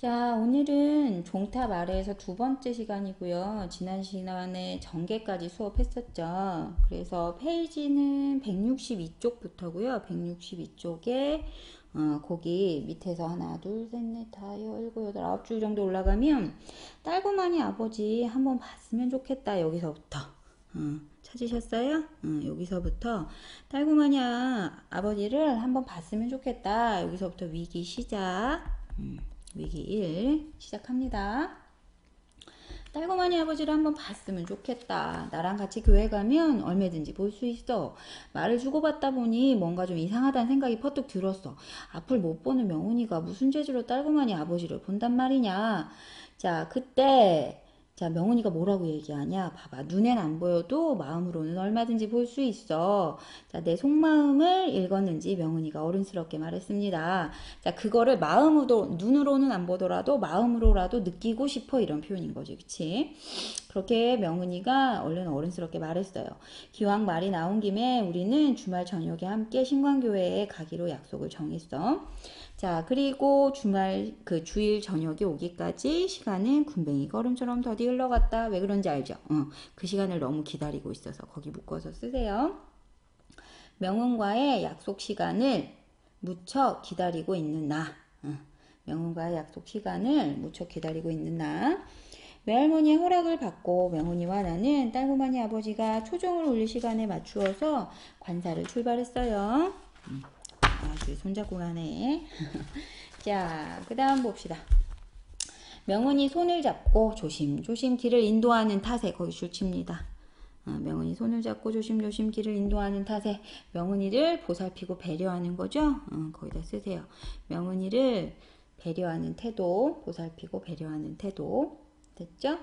자, 오늘은 종탑 아래에서 두 번째 시간이고요. 지난 시간에 전개까지 수업했었죠. 그래서 페이지는 162쪽부터고요. 162쪽에 거기 밑에서 하나, 둘, 셋, 넷, 다, 일곱, 여덟, 아홉 줄 정도 올라가면 딸고만이 아버지 한번 봤으면 좋겠다. 여기서부터. 찾으셨어요? 여기서부터 딸고만이 아버지를 한번 봤으면 좋겠다. 여기서부터 위기 시작. 위기 1 시작합니다. 딸고만이 아버지를 한번 봤으면 좋겠다. 나랑 같이 교회 가면 얼마든지 볼 수 있어. 말을 주고받다 보니 뭔가 좀 이상하다는 생각이 퍼뜩 들었어. 앞을 못 보는 명훈이가 무슨 재주로 딸고만이 아버지를 본단 말이냐. 자, 그때 자, 명훈이가 뭐라고 얘기하냐? 봐봐. 눈엔 안 보여도 마음으로는 얼마든지 볼 수 있어. 자, 내 속마음을 읽었는지 명훈이가 어른스럽게 말했습니다. 자, 그거를 마음으로, 눈으로는 안 보더라도 마음으로라도 느끼고 싶어. 이런 표현인 거지. 그치? 그렇게 명은이가 얼른 어른스럽게 말했어요. 기왕 말이 나온 김에 우리는 주말 저녁에 함께 신광교회에 가기로 약속을 정했어. 자, 그리고 주일 저녁이 오기까지 시간은 군뱅이 걸음처럼 더디 흘러갔다. 왜 그런지 알죠? 그 시간을 너무 기다리고 있어서 거기 묶어서 쓰세요. 명은과의 약속 시간을 무척 기다리고 있는 나. 명은과의 약속 시간을 무척 기다리고 있는 나. 외할머니의 허락을 받고 명훈이와 나는 딸고만이 아버지가 초종을 올릴 시간에 맞추어서 관사를 출발했어요. 아주 손잡고 가네. 자, 그 다음 봅시다. 명훈이 손을 잡고 조심조심 길을 인도하는 탓에 거기 줄칩니다. 명훈이 손을 잡고 조심조심 길을 인도하는 탓에 명훈이를 보살피고 배려하는 거죠. 거기다 쓰세요. 명훈이를 배려하는 태도, 보살피고 배려하는 태도. 됐죠?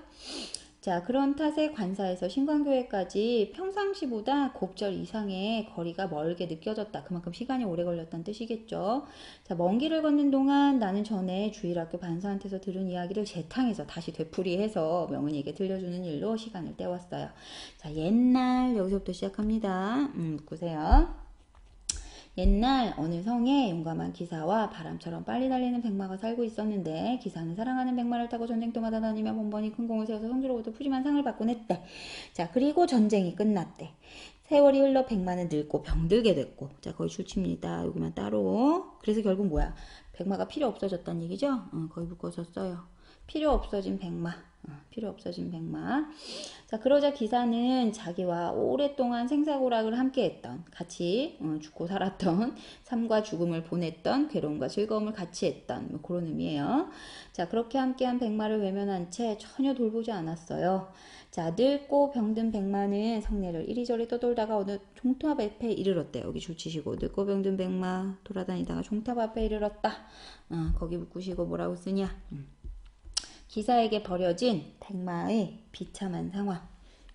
자, 그런 탓에 관사에서 신광교회까지 평상시보다 곱절 이상의 거리가 멀게 느껴졌다. 그만큼 시간이 오래 걸렸다는 뜻이겠죠. 자, 먼 길을 걷는 동안 나는 전에 주일학교 반사한테서 들은 이야기를 재탕해서 다시 되풀이해서 명은이에게 들려주는 일로 시간을 때웠어요. 자, 옛날 여기서부터 시작합니다. 묶으세요. 옛날 어느 성에 용감한 기사와 바람처럼 빨리 달리는 백마가 살고 있었는데 기사는 사랑하는 백마를 타고 전쟁터마다 다니며 번번이 큰 공을 세워서 성주로부터 푸짐한 상을 받곤 했대. 자, 그리고 전쟁이 끝났대. 세월이 흘러 백마는 늙고 병들게 됐고, 자, 거기 줄칩니다. 여기만 따로. 그래서 결국 뭐야? 백마가 필요 없어졌다는 얘기죠? 거기 묶어서 써요. 필요 없어진 백마. 필요 없어진 백마. 자, 그러자 기사는 자기와 오랫동안 생사고락을 함께했던, 같이 죽고 살았던, 삶과 죽음을 보냈던, 괴로움과 즐거움을 같이 했던, 뭐 그런 의미예요. 자, 그렇게 함께한 백마를 외면한 채 전혀 돌보지 않았어요. 자, 늙고 병든 백마는 성내를 이리저리 떠돌다가 어느 종탑 앞에 이르렀대. 여기 줄치시고 늙고 병든 백마 돌아다니다가 종탑 앞에 이르렀다. 거기 묶으시고 뭐라고 쓰냐? 기사에게 버려진 백마의 비참한 상황.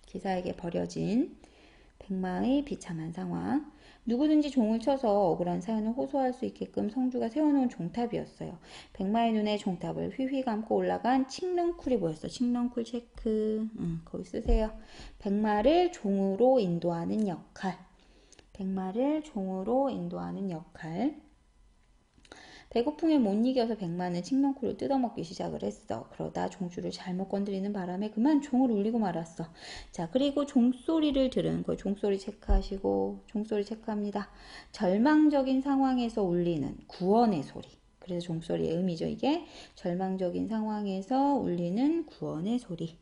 기사에게 버려진 백마의 비참한 상황. 누구든지 종을 쳐서 억울한 사연을 호소할 수 있게끔 성주가 세워놓은 종탑이었어요. 백마의 눈에 종탑을 휘휘 감고 올라간 칡렁쿨이 보였어. 칡렁쿨 체크. 거기 쓰세요. 백마를 종으로 인도하는 역할. 백마를 종으로 인도하는 역할. 배고픔에 못 이겨서 백마는 칡렁쿨을 뜯어먹기 시작을 했어. 그러다 종주를 잘못 건드리는 바람에 그만 종을 울리고 말았어. 자, 그리고 종소리를 들은 그 종소리 체크하시고 종소리 체크합니다. 절망적인 상황에서 울리는 구원의 소리. 그래서 종소리의 의미죠, 이게. 절망적인 상황에서 울리는 구원의 소리.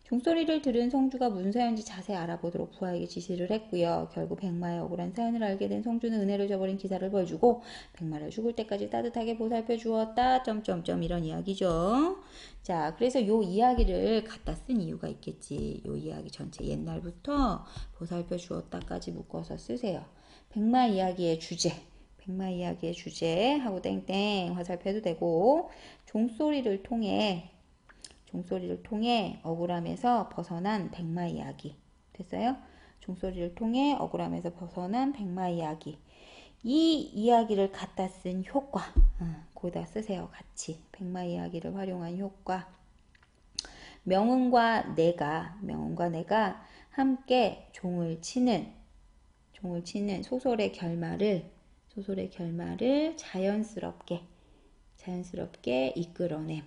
종소리를 들은 성주가 무슨 사연인지 자세히 알아보도록 부하에게 지시를 했고요. 결국 백마의 억울한 사연을 알게 된 성주는 은혜를 저버린 기사를 벌주고 백마를 죽을 때까지 따뜻하게 보살펴 주었다. 점점점 이런 이야기죠. 자, 그래서 요 이야기를 갖다 쓴 이유가 있겠지. 요 이야기 전체 옛날부터 보살펴 주었다까지 묶어서 쓰세요. 백마 이야기의 주제. 백마 이야기의 주제 하고 땡땡 화살표도 되고 종소리를 통해 억울함에서 벗어난 백마 이야기. 됐어요? 종소리를 통해 억울함에서 벗어난 백마 이야기. 이 이야기를 갖다 쓴 효과. 거기다 쓰세요. 같이. 백마 이야기를 활용한 효과. 명은과 내가 함께 종을 치는 소설의 결말을 자연스럽게 자연스럽게 이끌어냄.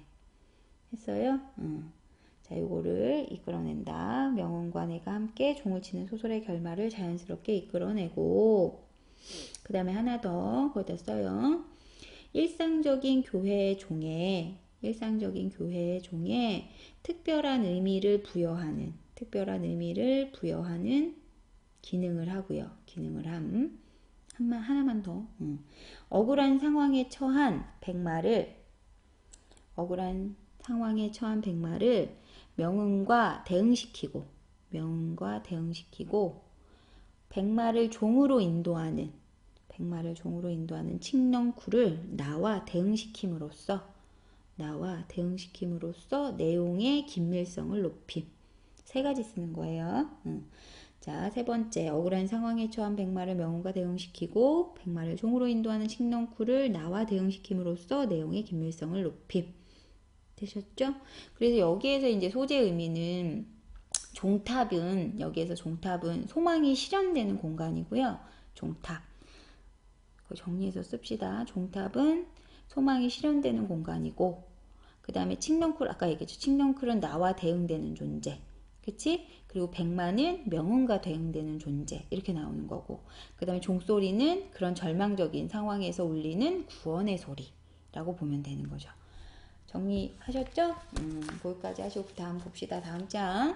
했어요? 자, 요거를 이끌어낸다. 명은과 내가 함께 종을 치는 소설의 결말을 자연스럽게 이끌어내고, 그 다음에 하나 더 거기다 써요. 일상적인 교회의 종에 특별한 의미를 부여하는 기능을 하고요. 하나만 더. 억울한 상황에 처한 백마를 명은과 대응시키고 백마를 종으로 인도하는 칙렁쿨을 나와 대응시킴으로써 내용의 긴밀성을 높임. 세 가지 쓰는 거예요. 자, 세 번째, 억울한 상황에 처한 백마를 명운과 대응시키고 백마를 종으로 인도하는 칙렁쿨을 나와 대응시킴으로써 내용의 긴밀성을 높임. 되셨죠? 그래서 여기에서 이제 소재 의미는 여기에서 종탑은 소망이 실현되는 공간이고요. 종탑. 정리해서 씁시다. 종탑은 소망이 실현되는 공간이고, 그 다음에 칙렁쿨, 아까 얘기했죠. 칙렁쿨은 나와 대응되는 존재. 그치? 그리고 백마는 명운과 대응되는 존재. 이렇게 나오는 거고. 그 다음에 종소리는 그런 절망적인 상황에서 울리는 구원의 소리라고 보면 되는 거죠. 정리하셨죠? 거기까지 하시고 다음 봅시다. 다음 장.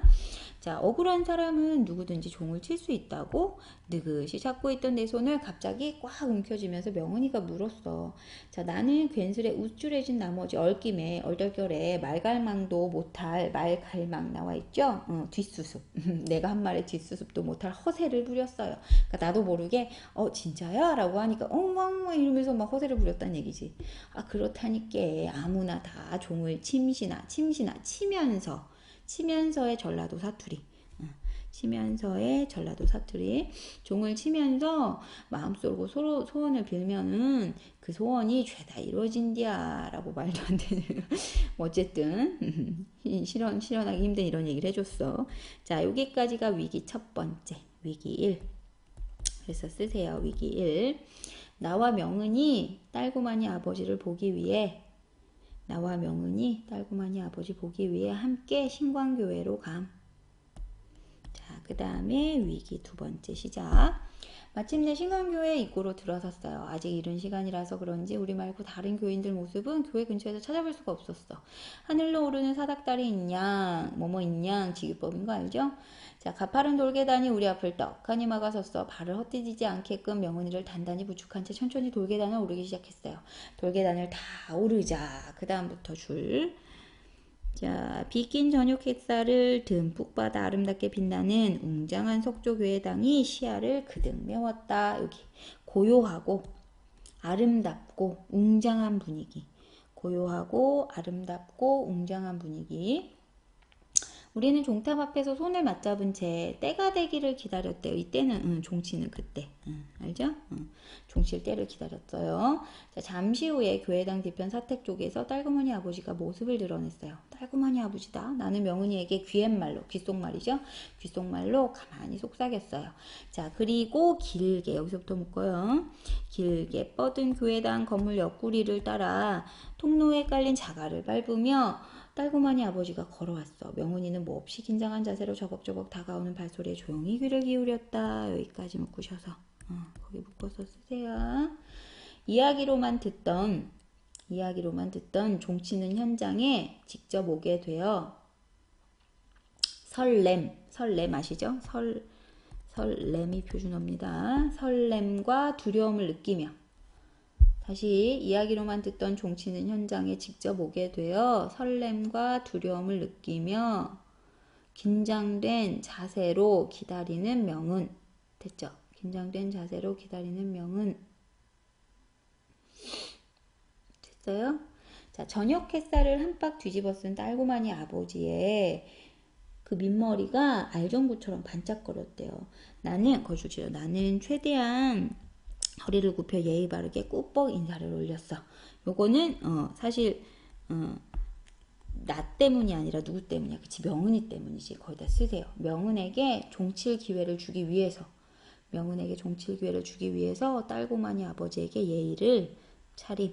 자, 억울한 사람은 누구든지 종을 칠 수 있다고 느긋이 잡고 있던 내 손을 갑자기 꽉 움켜쥐면서 명은이가 물었어. 자, 나는 괜스레 우쭐해진 나머지 얼떨결에 말갈망도 못할 말갈망 나와 있죠? 뒷수습. 내가 한 말에 뒷수습도 못할 허세를 부렸어요. 그러니까 나도 모르게 진짜야? 라고 하니까 엉망 이러면서 막 허세를 부렸다는 얘기지. 아, 그렇다니까 아무나 다 종을 치면서의 전라도 사투리. 종을 치면서 마음속으로 서로 소원을 빌면은 그 소원이 죄다 이루어진디야 라고 말도 안 되는 어쨌든 실현하기 힘든 이런 얘기를 해줬어. 자, 여기까지가 위기 첫 번째, 위기 1. 그래서 쓰세요. 위기 1. 나와 명은이 딸구만이 아버지 보기 위해 함께 신광교회로 감. 자, 그 다음에 위기 두 번째 시작. 마침내 신광교회 입구로 들어섰어요. 아직 이른 시간이라서 그런지 우리 말고 다른 교인들 모습은 교회 근처에서 찾아볼 수가 없었어. 하늘로 오르는 사닥다리 인양, 인양 지기법인 거 알죠? 자, 가파른 돌계단이 우리 앞을 떡하니 막아섰어. 발을 헛디디지 않게끔 명은이를 단단히 부축한 채 천천히 돌계단을 오르기 시작했어요. 돌계단을 다 오르자 그 다음부터 줄. 자, 비낀 저녁 햇살을 듬뿍 받아 아름답게 빛나는 웅장한 석조교회당이 시야를 그득 메웠다. 여기 고요하고 아름답고 웅장한 분위기. 우리는 종탑 앞에서 손을 맞잡은 채 때가 되기를 기다렸대요. 이때는 종치는 그때. 알죠? 종칠 때를 기다렸어요. 자, 잠시 후에 교회당 뒤편 사택 쪽에서 딸구머니 아버지가 모습을 드러냈어요. 딸구머니 아버지다. 나는 명은이에게 귓속말이죠. 귓속말로 가만히 속삭였어요. 자, 그리고 길게 여기서부터 묶어요. 길게 뻗은 교회당 건물 옆구리를 따라 통로에 깔린 자갈을 밟으며 딸구머니 아버지가 걸어왔어. 명은이는 몹시 긴장한 자세로 저벅저벅 다가오는 발소리에 조용히 귀를 기울였다. 여기까지 묶으셔서 거기 묶어서 쓰세요. 이야기로만 듣던 종치는 현장에 직접 오게 되어 설렘 아시죠? 설렘이 표준어입니다. 설렘과 두려움을 느끼며 다시 이야기로만 듣던 종치는 현장에 직접 오게 되어 설렘과 두려움을 느끼며 긴장된 자세로 기다리는 명은. 됐죠? 긴장된 자세로 기다리는 명은. 됐어요? 자, 저녁 햇살을 한박 뒤집어 쓴 딸구마니 아버지의 그 민머리가 알전구처럼 반짝거렸대요. 나는 최대한 허리를 굽혀 예의 바르게 꾸벅 인사를 올렸어. 요거는 사실 나 때문이 아니라 누구 때문이야? 그치? 명은이 때문이지. 거기다 쓰세요. 명은에게 종칠 기회를 주기 위해서 딸구마니 아버지에게 예의를 차림.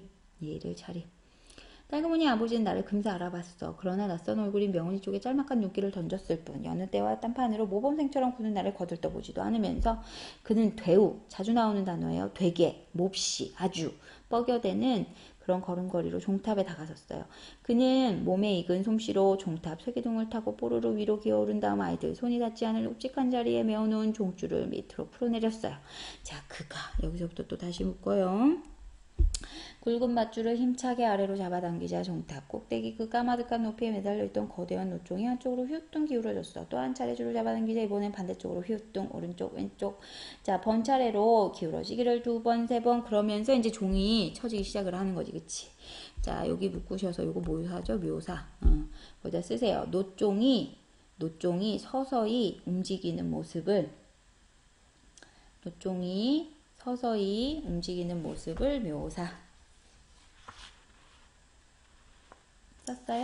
딸그머니 아버지는 나를 금세 알아봤어. 그러나 낯선 얼굴인 명은이 쪽에 짤막한 눈길을 던졌을 뿐 여느 때와 딴판으로 모범생처럼 구는 나를 거들떠보지도 않으면서 그는 되우, 자주 나오는 단어예요. 되게, 몹시, 아주 뻐겨대는 그런 걸음걸이로 종탑에 다가섰어요. 그는 몸에 익은 솜씨로 종탑 설계동을 타고 뽀로로 위로 기어오른 다음 아이들 손이 닿지 않을 묵직한 자리에 메어놓은 종줄을 밑으로 풀어내렸어요. 자, 그가 여기서부터 또 다시 묶어요. 굵은 밧줄을 힘차게 아래로 잡아당기자 종탑 꼭대기 그 까마득한 높이에 매달려있던 거대한 노총이 한쪽으로 휘우뚱 기울어졌어. 또 한 차례 줄을 잡아당기자 이번엔 반대쪽으로 휘우뚱 오른쪽 왼쪽. 자, 번차례로 기울어지기를 2번 3번 그러면서 이제 종이 쳐지기 시작을 하는 거지. 그치? 자, 여기 묶으셔서 요거 묘사죠. 묘사. 거기다 쓰세요. 노총이 서서히 움직이는 모습을 묘사. 썼어요?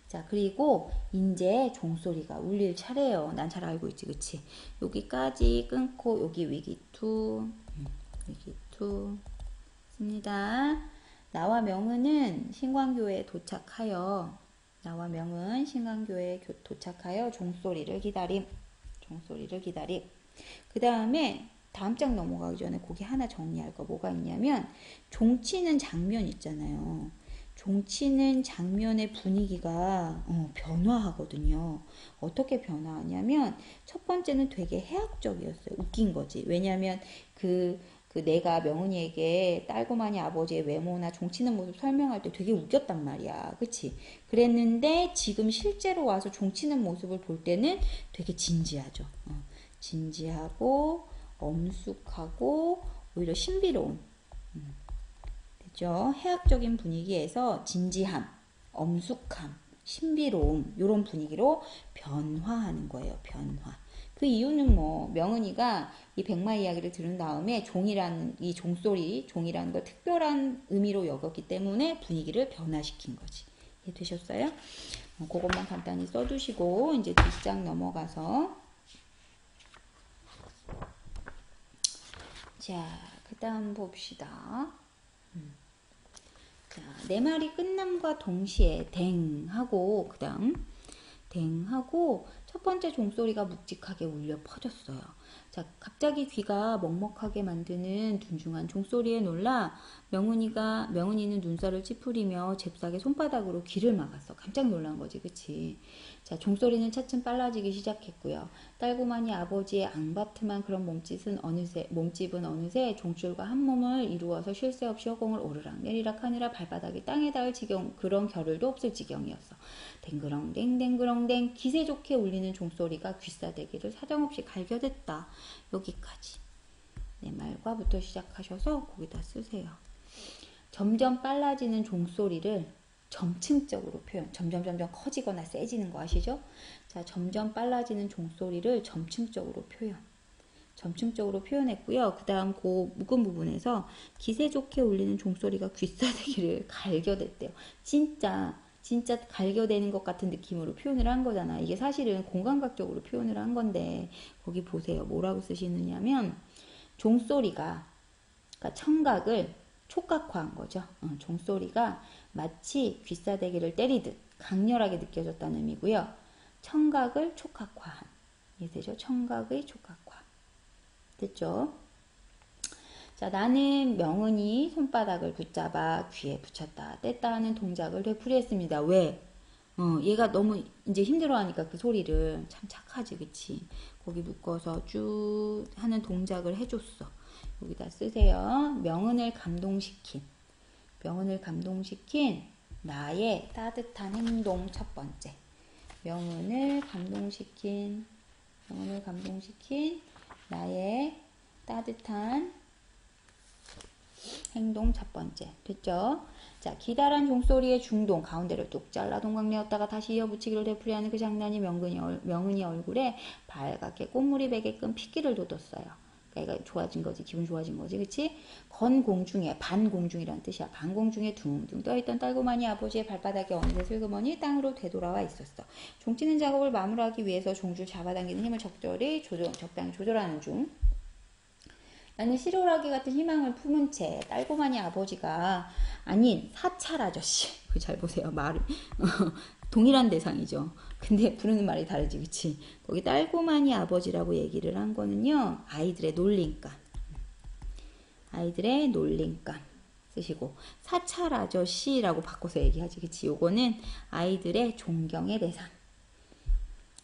자, 그리고 이제 종소리가 울릴 차례예요. 난 잘 알고 있지, 그치? 여기까지 끊고 여기 위기투 씁니다. 나와 명은은 신광교에 도착하여 종소리를 기다림. 그 다음에 다음 장 넘어가기 전에 거기 하나 정리할 거 뭐가 있냐면 종치는 장면 있잖아요. 종치는 장면의 분위기가 변화하거든요. 어떻게 변화하냐면 첫 번째는 되게 해학적이었어요. 웃긴 거지. 왜냐하면 그 내가 명은이에게 딸고마니 아버지의 외모나 종치는 모습 설명할 때 되게 웃겼단 말이야. 그치? 그랬는데 지금 실제로 와서 종치는 모습을 볼 때는 되게 진지하죠. 진지하고 엄숙하고 오히려 신비로운 그죠? 해학적인 분위기에서 진지함, 엄숙함, 신비로움 이런 분위기로 변화하는 거예요. 변화. 그 이유는 뭐 명은이가 이 백마 이야기를 들은 다음에 종이라는 이 종이라는 걸 특별한 의미로 여겼기 때문에 분위기를 변화시킨 거지. 이해되셨어요? 그것만 간단히 써두시고 이제 뒷장 넘어가서 자, 그 다음 봅시다. 자, 내 말이 끝남과 동시에 댕하고 그 다음 댕하고 첫 번째 종소리가 묵직하게 울려 퍼졌어요. 자, 갑자기 귀가 먹먹하게 만드는 둔중한 종소리에 놀라 명은이는 눈살을 찌푸리며 잽싸게 손바닥으로 귀를 막았어. 깜짝 놀란 거지, 그치? 자, 종소리는 차츰 빨라지기 시작했고요. 딸고마니 아버지의 앙바트만 그런 몸집은 어느새 종줄과 한 몸을 이루어서 쉴 새 없이 허공을 오르락 내리락 하느라 발바닥이 땅에 닿을 지경 그런 겨를도 없을 지경이었어. 댕그렁댕 댕그렁댕 기세 좋게 울리는 종소리가 귀싸대기를 사정없이 갈겨댔다. 여기까지 내 말과부터 시작하셔서 거기다 쓰세요. 점점 빨라지는 종소리를 점층적으로 표현. 점점 커지거나 세지는 거 아시죠? 자, 점점 빨라지는 종소리를 점층적으로 표현했고요. 그 다음 그 묵은 부분에서 기세 좋게 울리는 종소리가 귀싸대기를 갈겨댔대요. 진짜 갈겨대는 것 같은 느낌으로 표현을 한 거잖아. 이게 사실은 공감각적으로 표현을 한 건데 거기 보세요. 뭐라고 쓰시느냐면 종소리가 그러니까 청각을 촉각화한 거죠. 종소리가 마치 귀싸대기를 때리듯 강렬하게 느껴졌다는 의미고요. 청각을 촉각화한. 이해되죠? 청각의 촉각화. 됐죠? 자, 나는 명은이 손바닥을 붙잡아 귀에 붙였다 뗐다 하는 동작을 되풀이했습니다. 왜? 얘가 너무 이제 힘들어하니까 그 소리를 참 착하지, 그치? 거기 묶어서 쭉 하는 동작을 해줬어. 여기다 쓰세요. 명은을 감동시킨 나의 따뜻한 행동 첫 번째. 명은을 감동시킨 나의 따뜻한 행동 첫 번째. 됐죠? 자, 기다란 종소리의 중동 가운데를 뚝 잘라 동강내었다가 다시 이어붙이기를 되풀이하는 그 장난이 명은이 얼굴에 밝게 꽃물이 배게끔 핏기를 돋웠어요. 그러니까 좋아진 거지. 기분 좋아진 거지. 그치? 건공중에 반공중이란 뜻이야. 반공중에 둥둥 떠있던 딸고마니 아버지의 발바닥이 어느새 슬그머니 땅으로 되돌아와 있었어. 종치는 작업을 마무리하기 위해서 종줄 잡아당기는 힘을 적당히 조절하는 중. 나는 실오라기 같은 희망을 품은 채 딸고마니 아버지가 아닌 사찰 아저씨 그 잘 보세요 말을 동일한 대상이죠. 근데 부르는 말이 다르지 그치. 거기 딸고마니 아버지라고 얘기를 한 거는요 아이들의 놀림감 아이들의 놀림감 쓰시고 사찰 아저씨라고 바꿔서 얘기하지 그치. 요거는 아이들의 존경의 대상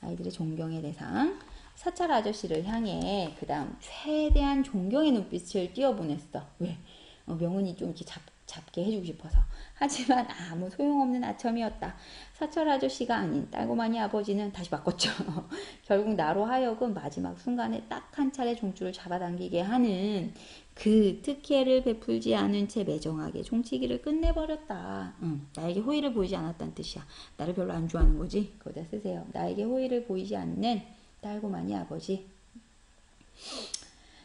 아이들의 존경의 대상 사찰 아저씨를 향해 그 다음 최대한 존경의 눈빛을 띄워보냈어. 왜? 명은이 좀 이렇게 잡게 해주고 싶어서. 하지만 아무 소용없는 아첨이었다. 사찰 아저씨가 아닌 딸고마니 아버지는 다시 바꿨죠. 결국 나로 하여금 마지막 순간에 딱 한 차례 종줄을 잡아당기게 하는 그 특혜를 베풀지 않은 채 매정하게 종치기를 끝내버렸다. 나에게 호의를 보이지 않았다는 뜻이야. 나를 별로 안 좋아하는 거지. 거기다 쓰세요. 나에게 호의를 보이지 않는 딸고마니 아버지.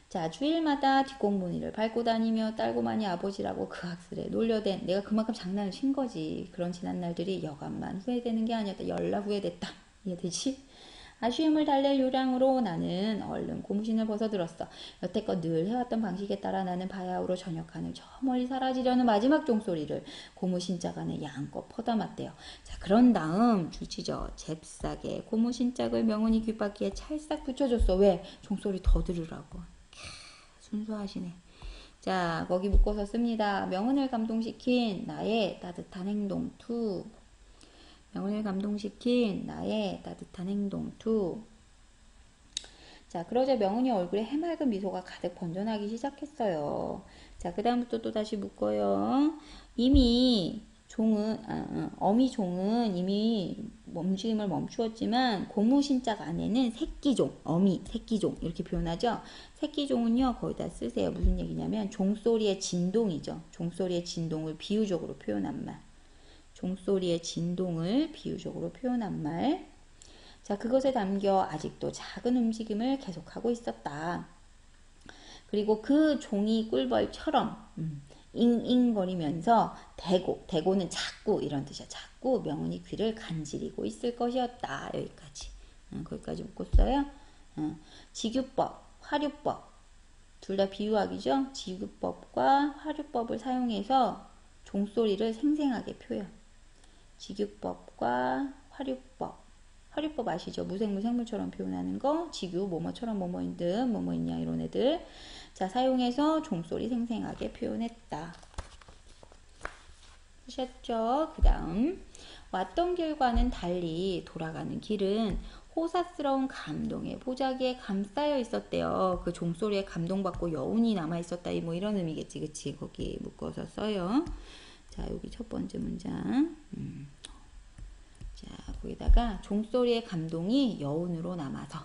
자, 주일마다 뒷공무니를 밟고 다니며 딸고마니 아버지라고 그 학술에 놀려댄 내가 그만큼 장난을 친 거지. 그런 지난 날들이 여간만 후회되는 게 아니었다. 열나 후회됐다. 이해되지? 아쉬움을 달랠 요량으로 나는 얼른 고무신을 벗어들었어. 여태껏 늘 해왔던 방식에 따라 나는 바야흐로 저녁하늘 저 멀리 사라지려는 마지막 종소리를 고무신짝 안에 양껏 퍼담았대요. 자, 그런 다음 줄치죠. 잽싸게 고무신짝을 명훈이 귓바퀴에 찰싹 붙여줬어. 왜? 종소리 더 들으라고. 순수하시네. 자, 거기 묶어서 씁니다. 명훈을 감동시킨 나의 따뜻한 행동 2. 명훈을 감동시킨 나의 따뜻한 행동 2. 자, 그러자 명훈이 얼굴에 해맑은 미소가 가득 번져나기 시작했어요. 자, 그 다음부터 또 다시 묶어요. 이미 어미종은 이미 움직임을 멈추었지만 고무신짝 안에는 새끼종, 새끼종 이렇게 표현하죠. 새끼종은요 거기다 쓰세요. 무슨 얘기냐면 종소리의 진동이죠. 종소리의 진동을 비유적으로 표현한 말. 종소리의 진동을 비유적으로 표현한 말. 자, 그것에 담겨 아직도 작은 움직임을 계속하고 있었다. 그리고 그 종이 꿀벌처럼 잉잉거리면서 대고는 자꾸 이런 뜻이야. 자꾸 명훈이 귀를 간지리고 있을 것이었다. 여기까지. 거기까지 묶었어요. 지규법, 화류법 둘 다 비유학이죠. 지규법과 화류법을 사용해서 종소리를 생생하게 표현. 지규법과 화류법. 화류법 아시죠? 무생물 생물처럼 표현하는 거. 지규 뭐뭐처럼 뭐뭐인 듯 뭐뭐 있냐 이런 애들. 자, 사용해서 종소리 생생하게 표현했다. 하셨죠? 그 다음 왔던 길과는 달리 돌아가는 길은 호사스러운 감동의 보자기에 감싸여 있었대요. 그 종소리에 감동받고 여운이 남아있었다. 뭐 이런 의미겠지. 그치? 거기 묶어서 써요. 자, 여기 첫 번째 문장. 자, 거기다가 종소리의 감동이 여운으로 남아서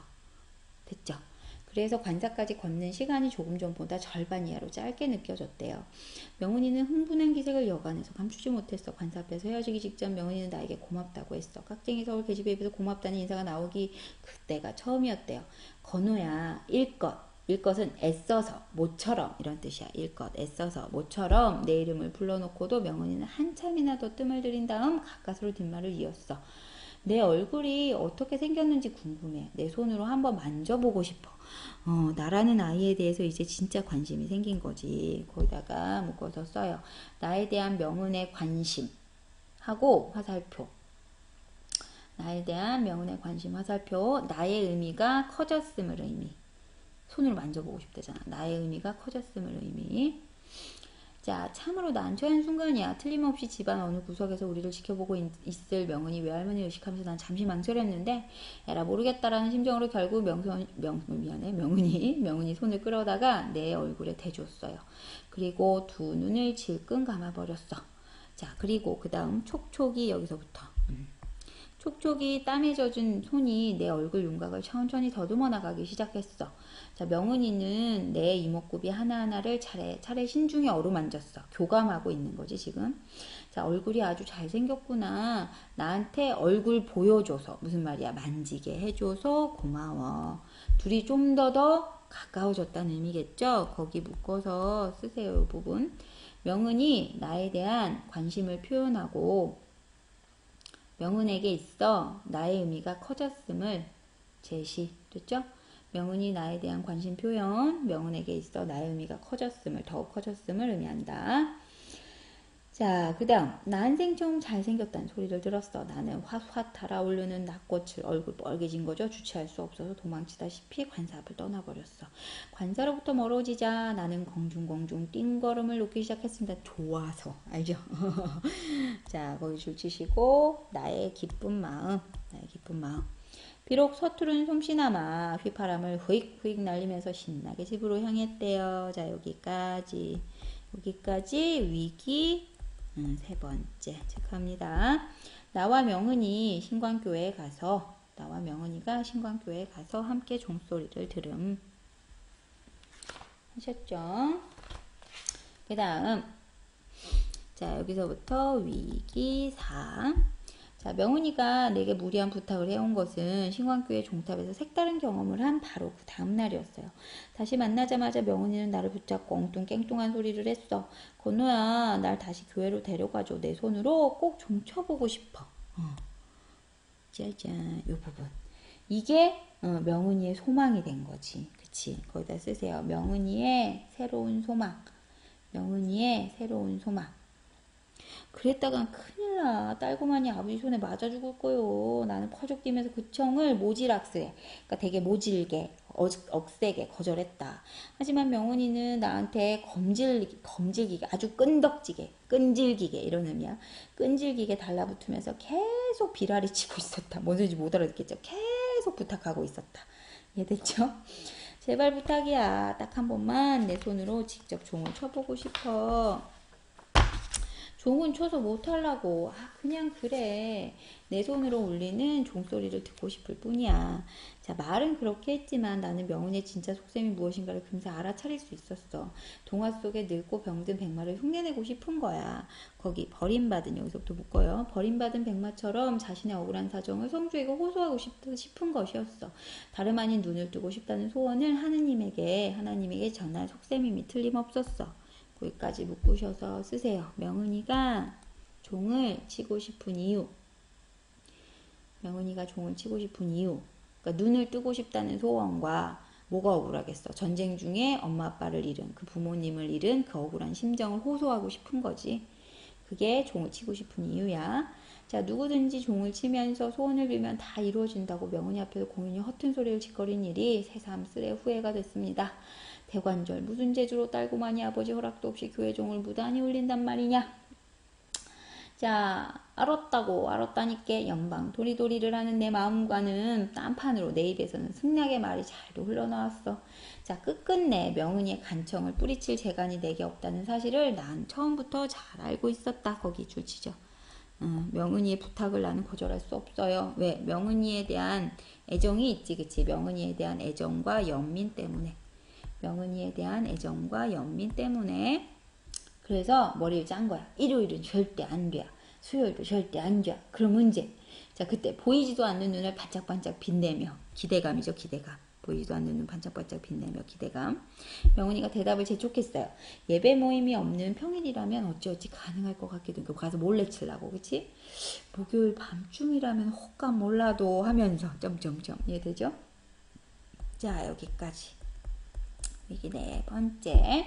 됐죠? 그래서 관사까지 걷는 시간이 조금 전보다 절반 이하로 짧게 느껴졌대요. 명훈이는 흥분한 기색을 여간에서 감추지 못했어. 관사 앞에서 헤어지기 직전 명훈이는 나에게 고맙다고 했어. 깍쟁이 서울 계집애에 비해서 고맙다는 인사가 나오기 그때가 처음이었대요. 건우야, 일것은 애써서 모처럼 이런 뜻이야. 일것 애써서 모처럼 내 이름을 불러놓고도 명훈이는 한참이나 더 뜸을 들인 다음 가까스로 뒷말을 이었어. 내 얼굴이 어떻게 생겼는지 궁금해. 내 손으로 한번 만져보고 싶어. 나라는 아이에 대해서 이제 진짜 관심이 생긴 거지. 거기다가 묶어서 써요. 나에 대한 명훈의 관심 하고 화살표. 나에 대한 명훈의 관심 화살표. 나의 의미가 커졌음을 의미. 손으로 만져보고 싶대잖아. 나의 의미가 커졌음을 의미. 자, 참으로 난처한 순간이야. 틀림없이 집안 어느 구석에서 우리를 지켜보고 있을 명훈이 외할머니 의식하면서 난 잠시 망설였는데 에라 모르겠다라는 심정으로 결국 명훈이 손을 끌어다가 내 얼굴에 대줬어요. 그리고 두 눈을 질끈 감아버렸어. 자, 그리고 그 다음 촉촉이 여기서부터 촉촉이 땀에 젖은 손이 내 얼굴 윤곽을 천천히 더듬어 나가기 시작했어. 자, 명은이는 내 이목구비 하나하나를 차례 신중히 어루만졌어. 교감하고 있는 거지, 지금. 자, 얼굴이 아주 잘생겼구나. 나한테 얼굴 보여줘서. 무슨 말이야? 만지게 해줘서 고마워. 둘이 좀 더 가까워졌다는 의미겠죠? 거기 묶어서 쓰세요, 이 부분. 명은이 나에 대한 관심을 표현하고 명은에게 있어 나의 의미가 커졌음을 제시됐죠? 명은이 나에 대한 관심 표현, 명은에게 있어 나의 의미가 커졌음을, 더욱 커졌음을 의미한다. 자, 그 다음 난생 처음 잘생겼다는 소리를 들었어. 나는 화화 달아오르는 낙꽃을 얼굴 빨개진 거죠. 주체할 수 없어서 도망치다시피 관사 앞을 떠나버렸어. 관사로부터 멀어지자 나는 공중공중 띵걸음을 놓기 시작했습니다. 좋아서 알죠? 자, 거기 줄 치시고 나의 기쁜 마음, 나의 기쁜 마음. 비록 서투른 솜씨나마 휘파람을 후익후익 날리면서 신나게 집으로 향했대요. 자, 여기까지 위기 세 번째 체크합니다. 나와 명은이가 신광교회에 가서 함께 종소리를 들음 하셨죠. 그 다음 자, 여기서부터 위기 4. 자, 명은이가 내게 무리한 부탁을 해온 것은 신광교회 종탑에서 색다른 경험을 한 바로 그 다음 날이었어요. 다시 만나자마자 명은이는 나를 붙잡고 엉뚱깽뚱한 소리를 했어. 건우야, 날 다시 교회로 데려가줘. 내 손으로 꼭 좀 쳐보고 싶어. 짜잔, 요 부분. 이게 명은이의 소망이 된 거지. 그치? 거기다 쓰세요. 명은이의 새로운 소망. 그랬다간 큰일 나. 딸고만이 아버지 손에 맞아 죽을 거요. 나는 퍼죽 뛰면서 그 청을 모질악스해. 그러니까 되게 모질게, 억세게 거절했다. 하지만 명훈이는 나한테 검질기게, 아주 끈질기게 이런 의미야. 끈질기게 달라붙으면서 계속 비라리 치고 있었다. 뭔 소리인지 못 알아듣겠죠? 계속 부탁하고 있었다. 이해됐죠? 제발 부탁이야. 딱 한 번만 내 손으로 직접 종을 쳐보고 싶어. 종은 쳐서 못하려고. 그냥 그래. 내 손으로 울리는 종소리를 듣고 싶을 뿐이야. 자, 말은 그렇게 했지만 나는 명은의 진짜 속셈이 무엇인가를 금세 알아차릴 수 있었어. 동화 속에 늙고 병든 백마를 흉내내고 싶은 거야. 거기 버림받은, 여기서부터 묶어요. 버림받은 백마처럼 자신의 억울한 사정을 성주에게 호소하고 싶은 것이었어. 다름 아닌 눈을 뜨고 싶다는 소원을 하나님에게 전할 속셈임이 틀림없었어. 거기까지 묶으셔서 쓰세요. 명은이가 종을 치고 싶은 이유. 그러니까 눈을 뜨고 싶다는 소원과 뭐가 억울하겠어. 전쟁 중에 엄마 아빠를 잃은, 그 부모님을 잃은 그 억울한 심정을 호소하고 싶은 거지. 그게 종을 치고 싶은 이유야. 자, 누구든지 종을 치면서 소원을 빌면 다 이루어진다고 명은이 앞에서 공연히 허튼 소리를 짓거린 일이 새삼 쓸의 후회가 됐습니다. 대관절 무슨 재주로 딸고만이 아버지 허락도 없이 교회 종을 무단히 울린단 말이냐. 자, 알았다니까. 연방 도리도리를 하는 내 마음과는 딴판으로 내 입에서는 승낙의 말이 잘도 흘러나왔어. 자, 끝끝내 명은이의 간청을 뿌리칠 재간이 내게 없다는 사실을 난 처음부터 잘 알고 있었다. 거기 줄치죠. 명은이의 부탁을 나는 거절할 수 없어요. 왜? 명은이에 대한 애정이 있지, 그치? 명은이에 대한 애정과 연민 때문에. 그래서 머리를 짠 거야. 일요일은 절대 안 돼. 수요일도 절대 안 돼. 그럼 언제? 자, 그때 보이지도 않는 눈을 반짝반짝 빛내며 기대감이죠, 기대감. 보이지도 않는 눈 반짝반짝 빛내며 기대감. 명훈이가 대답을 재촉했어요. 예배 모임이 없는 평일이라면 어찌어찌 가능할 것 같기도 하고 가서 몰래 치려고, 그치? 목요일 밤중이라면 혹간 몰라도 하면서 점점점. 이해되죠? 자, 여기까지. 여기 네 번째.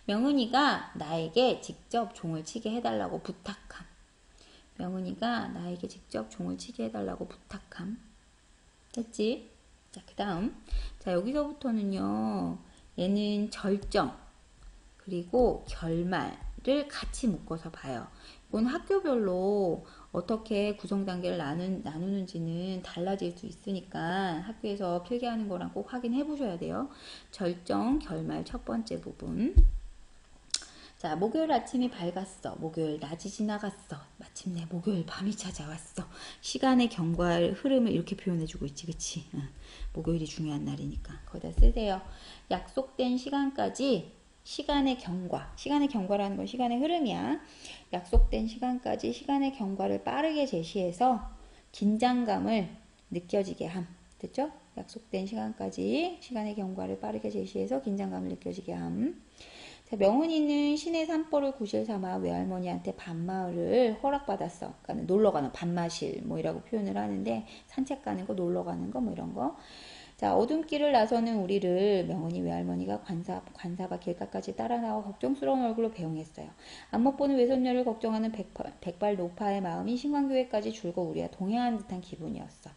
명은이가 나에게 직접 종을 치게 해달라고 부탁함. 됐지? 자, 그 다음. 자, 여기서부터는요, 얘는 절정, 그리고 결말을 같이 묶어서 봐요. 이건 학교별로 어떻게 구성 단계를 나누는지는 달라질 수 있으니까 학교에서 필기하는 거랑 꼭 확인해 보셔야 돼요. 절정, 결말 첫 번째 부분. 자, 목요일 아침이 밝았어. 목요일 낮이 지나갔어. 마침내 목요일 밤이 찾아왔어. 시간의 경과의 흐름을 이렇게 표현해주고 있지, 그치? 목요일이 중요한 날이니까. 거기다 쓰세요. 약속된 시간까지 시간의 경과라는 건 시간의 흐름이야. 약속된 시간까지 시간의 경과를 빠르게 제시해서 긴장감을 느껴지게 함. 됐죠? 약속된 시간까지 시간의 경과를 빠르게 제시해서 긴장감을 느껴지게 함. 자, 명훈이는 신의 산보를 구실 삼아 외할머니한테 밤마을을 허락받았어. 그러니까 놀러가는 밤마실 이라고 표현을 하는데 산책 가는 거, 놀러 가는 거 이런 거. 자, 어둠길을 나서는 우리를 명은이 외할머니가 관사바 길가까지 따라 나와 걱정스러운 얼굴로 배웅했어요. 안못 보는 외손녀를 걱정하는 백발 노파의 마음이 신광교회까지 줄곧 우리와 동행하는 듯한 기분이었어.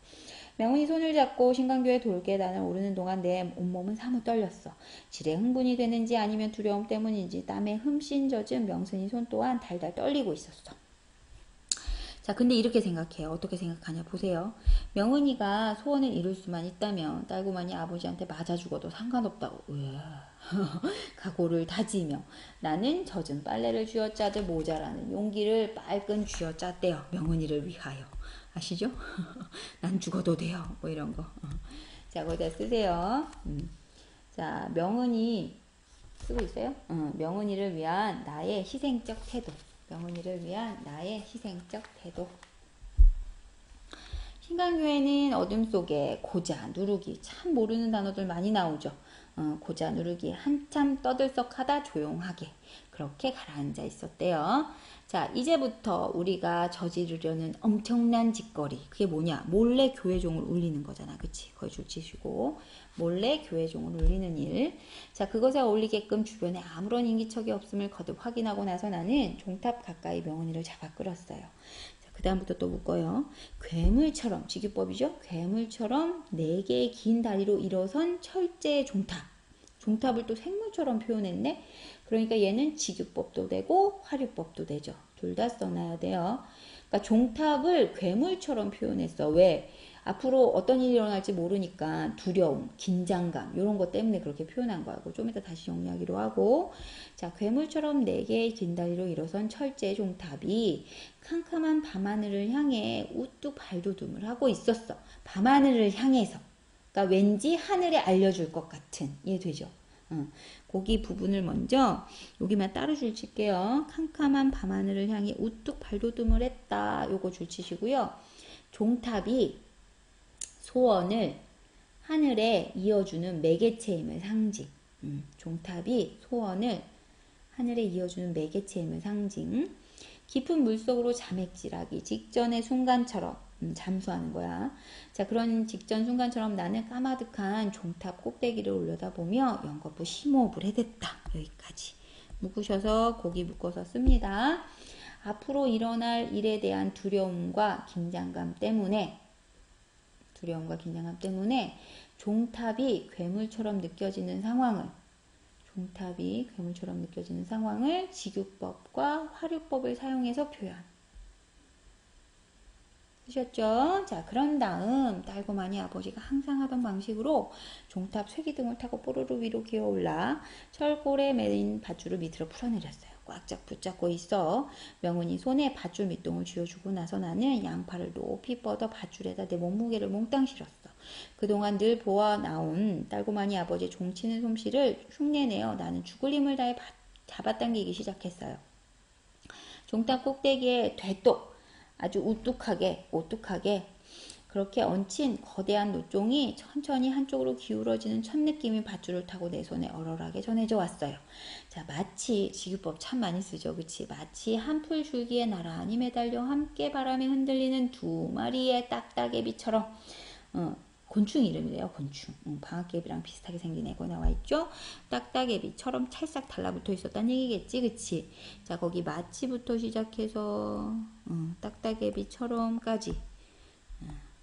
명은이 손을 잡고 신광교회 돌계단을 오르는 동안 내 온몸은 사뭇 떨렸어. 지레 흥분이 되는지 아니면 두려움 때문인지 땀에 흠씬 젖은 명순이 손 또한 달달 떨리고 있었어. 자, 근데 이렇게 생각해요. 어떻게 생각하냐 보세요. 명은이가 소원을 이룰 수만 있다면 딸구만이 아버지한테 맞아 죽어도 상관없다고 각오를 다지며 나는 젖은 빨래를 쥐어짜듯 모자라는 용기를 빨끈 쥐어짰대요. 명은이를 위하여. 아시죠? 난 죽어도 돼요. 뭐 이런 거. 자, 거기다 쓰세요. 자, 명은이 쓰고 있어요? 명은이를 위한 나의 희생적 태도. 명은이를 위한 나의 희생적 태도. 신강교회는 어둠 속에 고자, 누르기, 참 모르는 단어들 많이 나오죠. 고자, 누르기, 한참 떠들썩하다 조용하게 그렇게 가라앉아 있었대요. 자, 이제부터 우리가 저지르려는 엄청난 짓거리, 그게 뭐냐? 몰래 교회종을 울리는 거잖아. 그치? 거의 줄치시고 몰래 교회종을 울리는 일. 자, 그것에 어울리게끔 주변에 아무런 인기척이 없음을 거듭 확인하고 나서 나는 종탑 가까이 명은이를 잡아 끌었어요. 그 다음부터 또 묶어요. 괴물처럼, 직유법이죠? 괴물처럼 4개의 긴 다리로 일어선 철제 종탑. 종탑을 또 생물처럼 표현했네? 그러니까 얘는 직유법도 되고 화류법도 되죠. 둘 다 써놔야 돼요. 그러니까 종탑을 괴물처럼 표현했어. 왜? 앞으로 어떤 일이 일어날지 모르니까 두려움, 긴장감 이런 것 때문에 그렇게 표현한 거고 좀 이따 다시 정리하기로 하고 자 괴물처럼 4개의 긴 다리로 일어선 철제 종탑이 캄캄한 밤하늘을 향해 우뚝 발돋움을 하고 있었어. 밤하늘을 향해서 그러니까 왠지 하늘에 알려줄 것 같은 이해되죠? 거기 부분을 먼저 여기만 따로 줄칠게요. 캄캄한 밤하늘을 향해 우뚝 발돋움을 했다. 요거 줄치시고요. 종탑이 소원을 하늘에 이어주는 매개체임을 상징. 종탑이 소원을 하늘에 이어주는 매개체임을 상징. 깊은 물속으로 자맥질하기 직전의 순간처럼 잠수하는 거야. 자, 그런 직전 순간처럼 나는 까마득한 종탑 꼭대기를 올려다보며 연거푸 심호흡을 해댔다. 여기까지 묶으셔서 거기 묶어서 씁니다. 앞으로 일어날 일에 대한 두려움과 긴장감 때문에 종탑이 괴물처럼 느껴지는 상황을 직유법과 화류법을 사용해서 표현. 쓰셨죠? 자, 그런 다음 딸고마니 아버지가 항상 하던 방식으로 종탑 쇠기둥을 타고 뽀로로 위로 기어올라 철골에 매인 밧줄을 밑으로 풀어내렸어요. 꽉짝 붙잡고 있어. 명은이 손에 밧줄 밑동을 쥐어주고 나서 나는 양팔을 높이 뻗어 밧줄에다 내 몸무게를 몽땅 실었어. 그동안 늘 보아나온 딸고마니 아버지 종치는 솜씨를 흉내내어 나는 죽을 힘을 다해 잡아당기기 시작했어요. 종탑 꼭대기에 되똑 아주 오뚝하게 그렇게 얹힌 거대한 노종이 천천히 한쪽으로 기울어지는 첫 느낌이 밧줄을 타고 내 손에 얼얼하게 전해져 왔어요. 자, 마치 직유법 참 많이 쓰죠. 그치? 마치 한풀 줄기에 나란히 매달려 함께 바람에 흔들리는 2마리의 딱딱애비처럼 곤충 이름이래요. 곤충. 방앗개비랑 비슷하게 생긴 애가 나와있죠. 딱딱애비처럼 찰싹 달라붙어 있었다는 얘기겠지. 그치? 자, 거기 마치부터 시작해서 딱딱애비처럼까지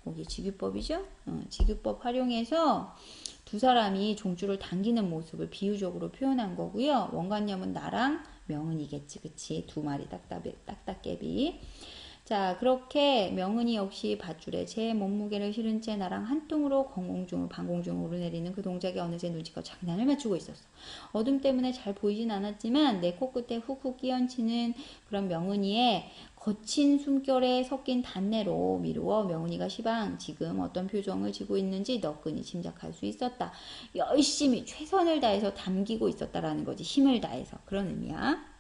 거기 직유법이죠. 직유법 활용해서 두 사람이 종줄을 당기는 모습을 비유적으로 표현한 거고요. 원관념은 나랑 명은이겠지. 그치? 2마리 딱딱개비. 자, 그렇게 명은이 역시 밧줄에 제 몸무게를 실은 채 나랑 한 통으로 반공중을 오르내리는 그 동작에 어느새 눈치껏 장난을 맞추고 있었어. 어둠 때문에 잘 보이진 않았지만 내 코끝에 훅훅 끼얹히는 그런 명은이의 거친 숨결에 섞인 단내로 미루어 명은이가 시방 지금 어떤 표정을 지고 있는지 너끈히 짐작할 수 있었다. 열심히 최선을 다해서 담기고 있었다라는 거지. 힘을 다해서. 그런 의미야.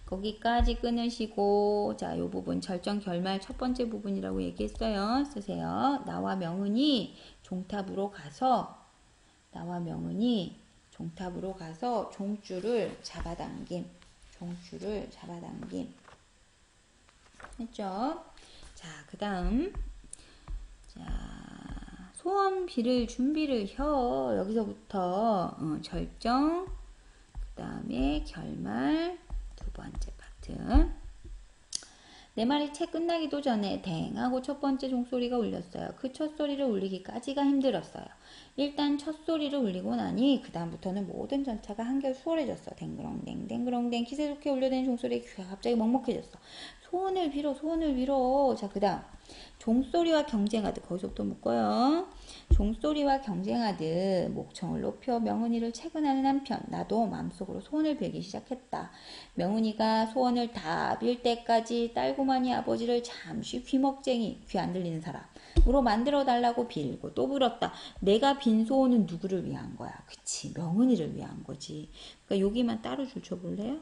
거기까지 끊으시고 자, 요 부분 절정 결말 첫 번째 부분이라고 얘기했어요. 쓰세요. 나와 명은이 종탑으로 가서 종줄을 잡아당김. 했죠? 자, 그 다음 소원 빌을 준비를 여기서부터 절정, 그 다음에 결말, 두 번째 파트. 내 말이 채 끝나기도 전에 댕 하고 첫 번째 종소리가 울렸어요. 그 첫 소리를 울리기까지가 힘들었어요. 일단 첫 소리를 울리고 나니 그 다음부터는 모든 전차가 한결 수월해졌어. 댕그렁댕 댕그렁댕 기세 좋게 울려대는 종소리에 귀가 갑자기 먹먹해졌어. 소원을 빌어 소원을 빌어. 자, 그 다음 종소리와 경쟁하듯, 거기서부터 묶어요. 종소리와 경쟁하듯 목청을 높여 명은이를 채근하는 한편 나도 마음속으로 소원을 빌기 시작했다. 명은이가 소원을 다 빌 때까지 딸구만이 아버지를 잠시 귀먹쟁이, 귀 안 들리는 사람으로 만들어 달라고 빌고 또 빌었다. 내가 빈 소원은 누구를 위한 거야? 그치, 명은이를 위한 거지. 그러니까 여기만 따로 줄쳐볼래요?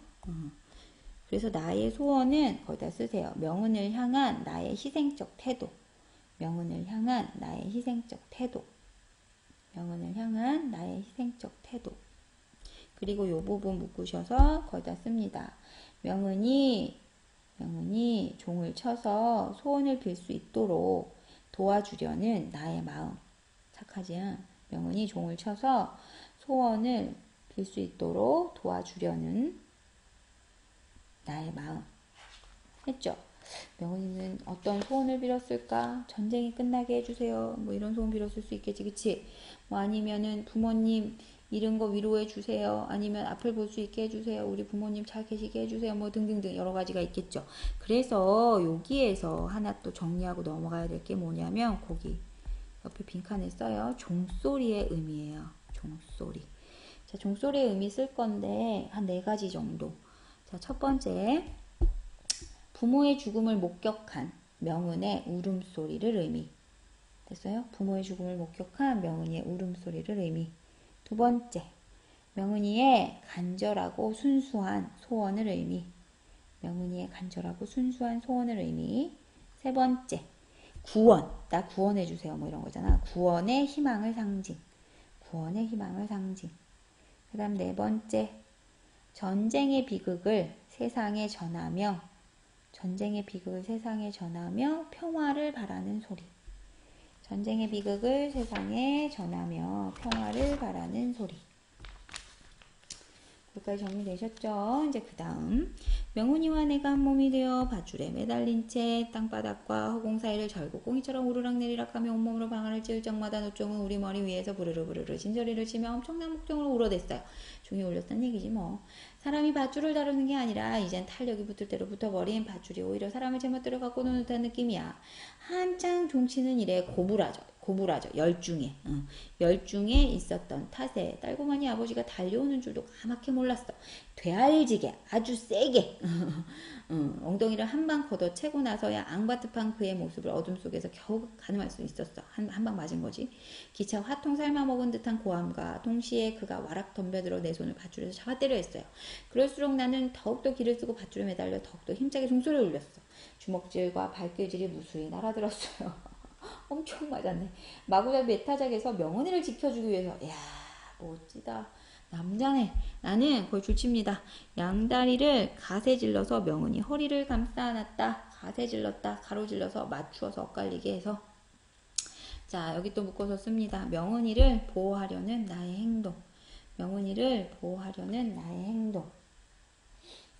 그래서 나의 소원은 거기다 쓰세요. 명은을 향한 나의 희생적 태도. 명은을 향한 나의 희생적 태도. 명은을 향한 나의 희생적 태도. 그리고 요 부분 묶으셔서 거기다 씁니다. 명은이 종을 쳐서 소원을 빌 수 있도록 도와주려는 나의 마음. 착하지? 명은이 종을 쳐서 소원을 빌 수 있도록 도와주려는 나의 마음. 했죠? 명은이는 어떤 소원을 빌었을까? 전쟁이 끝나게 해주세요. 뭐 이런 소원 빌었을 수 있겠지, 그치? 뭐 아니면은 부모님 잃은 거 위로해 주세요. 아니면 앞을 볼 수 있게 해주세요. 우리 부모님 잘 계시게 해주세요. 뭐 등등등 여러 가지가 있겠죠. 그래서 여기에서 하나 또 정리하고 넘어가야 될 게 뭐냐면 거기 옆에 빈칸에 써요. 종소리의 의미예요. 종소리. 자, 종소리의 의미 쓸 건데 한 4가지 정도. 자, 첫 번째, 부모의 죽음을 목격한 명은의 울음소리를 의미. 됐어요? 부모의 죽음을 목격한 명은이의 울음소리를 의미. 두 번째, 명은이의 간절하고 순수한 소원을 의미. 명은이의 간절하고 순수한 소원을 의미. 세 번째, 구원. 나 구원해주세요. 뭐 이런 거잖아. 구원의 희망을 상징. 구원의 희망을 상징. 그 다음 네 번째, 전쟁의 비극을 세상에 전하며 평화를 바라는 소리. 전쟁의 비극을 세상에 전하며 평화를 바라는 소리. 여기까지 정리되셨죠? 이제 그 다음 명훈이와 내가 한 몸이 되어 밧줄에 매달린 채 땅바닥과 허공 사이를 절고 꽁이처럼 오르락내리락하며 온몸으로 방아를 찌을 적마다 노종은 우리 머리 위에서 부르르 진저리를 치며 엄청난 목청으로 울어댔어요. 종이 울렸단 얘기지 뭐. 사람이 밧줄을 다루는 게 아니라 이젠 탄력이 붙을 대로 붙어버린 밧줄이 오히려 사람을 제멋대로 갖고 노는 듯한 느낌이야. 한창 종치는 일에 고불하죠. 열중에 있었던 탓에 딸고만이 아버지가 달려오는 줄도 까맣게 몰랐어. 되알지게 아주 세게 엉덩이를 한 방 걷어채고 나서야 앙바트판 그의 모습을 어둠 속에서 겨우 가늠할 수 있었어. 한 방 맞은 거지. 기차 화통 삶아먹은 듯한 고함과 동시에 그가 와락 덤벼들어 내 손을 밧줄에서 잡아때려 했어요. 그럴수록 나는 더욱더 기를 쓰고 밧줄에 매달려 더욱더 힘차게 종소리를 울렸어. 주먹질과 발길질이 무수히 날아들었어요. 엄청 맞았네. 마구잡이 메타작에서 명은이를 지켜주기 위해서, 야 멋지다. 남자네. 나는 거의 줄칩니다. 양다리를 가세질러서 명은이 허리를 감싸 안았다. 가세질렀다. 가로질러서 맞추어서 엇갈리게 해서. 자, 여기 또 묶어서 씁니다. 명은이를 보호하려는 나의 행동. 명은이를 보호하려는 나의 행동.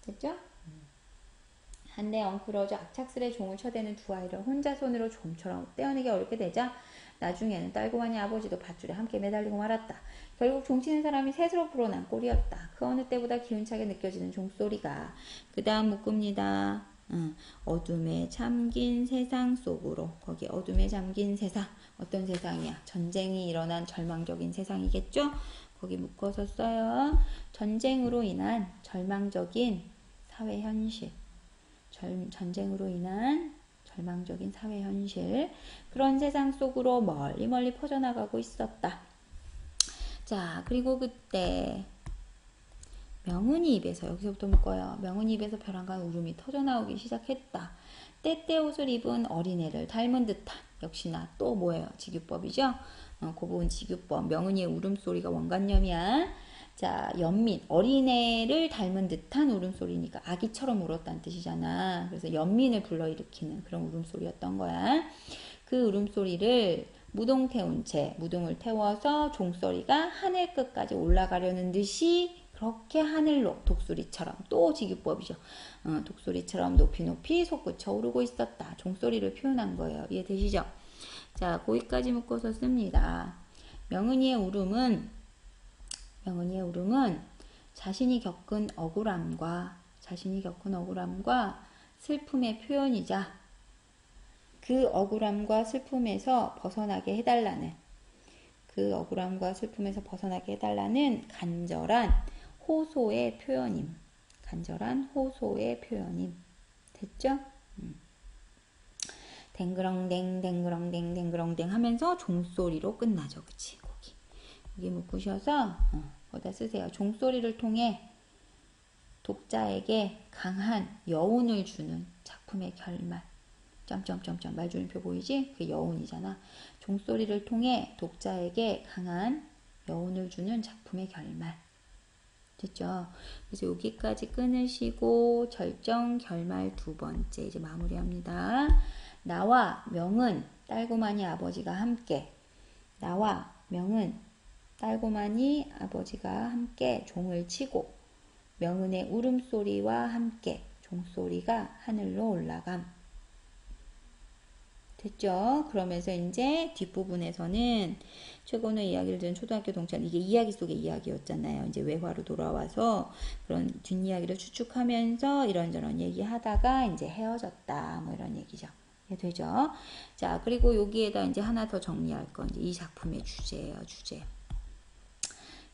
됐죠? 한데 엉클어져 악착스레 종을 쳐대는 두 아이를 혼자 손으로 좀처럼 떼어내기 어렵게 되자 나중에는 딸고만이 아버지도 밧줄에 함께 매달리고 말았다. 결국 종치는 사람이 셋으로 불어난 꼴이었다. 그 어느 때보다 기운차게 느껴지는 종소리가. 그 다음 묶습니다. 어둠에 잠긴 세상 속으로. 거기 어둠에 잠긴 세상. 어떤 세상이야? 전쟁이 일어난 절망적인 세상이겠죠? 거기 묶어서 써요. 전쟁으로 인한 절망적인 사회 현실. 전쟁으로 인한 절망적인 사회 현실. 그런 세상 속으로 멀리 퍼져나가고 있었다. 자, 그리고 그때 명은이 입에서, 여기서부터 묶어요. 명은이 입에서 벼랑간 울음이 터져나오기 시작했다. 때때 옷을 입은 어린애를 닮은 듯한, 역시나 또 뭐예요? 직유법이죠? 그 부분 직유법. 명은이의 울음소리가 원관념이야. 자, 연민, 어린애를 닮은 듯한 울음소리니까 아기처럼 울었다는 뜻이잖아. 그래서 연민을 불러일으키는 그런 울음소리였던 거야. 그 울음소리를 무동 태운 채 무등을 태워서 종소리가 하늘 끝까지 올라가려는 듯이 그렇게 하늘로 독수리처럼 또 직유법이죠. 독수리처럼 높이 높이 솟구쳐 오르고 있었다. 종소리를 표현한 거예요. 이해되시죠? 자, 거기까지 묶어서 씁니다. 명은이의 울음은 자신이 겪은 억울함과 슬픔의 표현이자 그 억울함과 슬픔에서 벗어나게 해달라는 간절한 호소의 표현임. 됐죠? 댕그렁댕 댕그렁댕 댕그렁댕 하면서 종소리로 끝나죠. 그치? 거기 묶으셔서 거기다 쓰세요. 종소리를 통해 독자에게 강한 여운을 주는 작품의 결말. 점점점점 말줄임표 보이지? 그게 여운이잖아. 종소리를 통해 독자에게 강한 여운을 주는 작품의 결말. 됐죠? 그래서 여기까지 끊으시고 절정 결말 두 번째 이제 마무리합니다. 나와 명은 딸고마니 아버지가 함께 종을 치고 명은의 울음소리와 함께 종소리가 하늘로 올라감. 됐죠? 그러면서 이제 뒷부분에서는 최고의 이야기를 들은 초등학교 동창, 이게 이야기 속의 이야기였잖아요. 이제 외화로 돌아와서 그런 뒷이야기를 추측하면서 이런저런 얘기하다가 이제 헤어졌다. 뭐 이런 얘기죠. 되죠? 자, 그리고 여기에다 이제 하나 더 정리할 건 이제 이 작품의 주제예요.